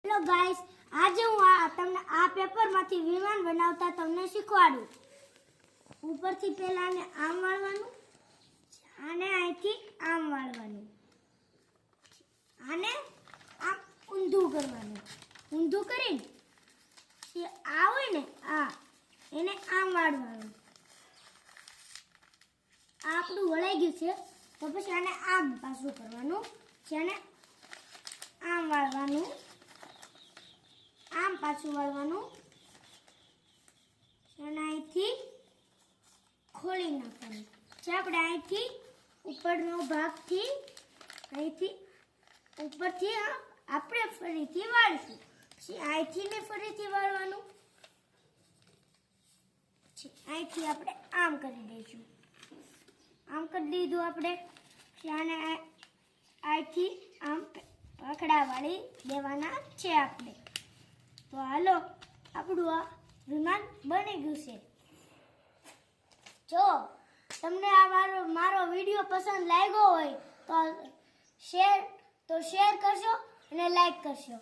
Hello guys, આજે હું તમને આ પેપરમાંથી વિમાન બનાવતા તમને શીખવાડું. ઉપરથી પહેલા આને આમ વાળવાનું, આને અહીંથી આમ વાળવાનું, આને આમ ઊંધું કરવાનું. ઊંધું કરીને આ હોય ને આ એને આમ વાળવાનું. આ આપણું વળાઈ ગયું છે તો પછી આને આમ પાછું કરવાનું છે, આને આમ વાળવાનું, આમ પાછું વાળવાનું, અને અહીંથી ખોલી નાખવાનું છે. આપણે અહીંથી ઉપરનો ભાગથી અહીંથી ઉપરથી આપણે ફરીથી વાળીશું. પછી અહીંથી ને ફરીથી વાળવાનું છે. અહીંથી આપણે આમ કરી દઈશું. આમ કરી દીધું આપણે. આને અહીંથી આમ પકડા વાળી દેવાના છે આપણે. તો હાલો, આપણું આ વિમાન બની ગયું છે. જો તમને આ મારો વિડીયો પસંદ લાગ્યો હોય તો શેર કરશો અને લાઈક કરશો.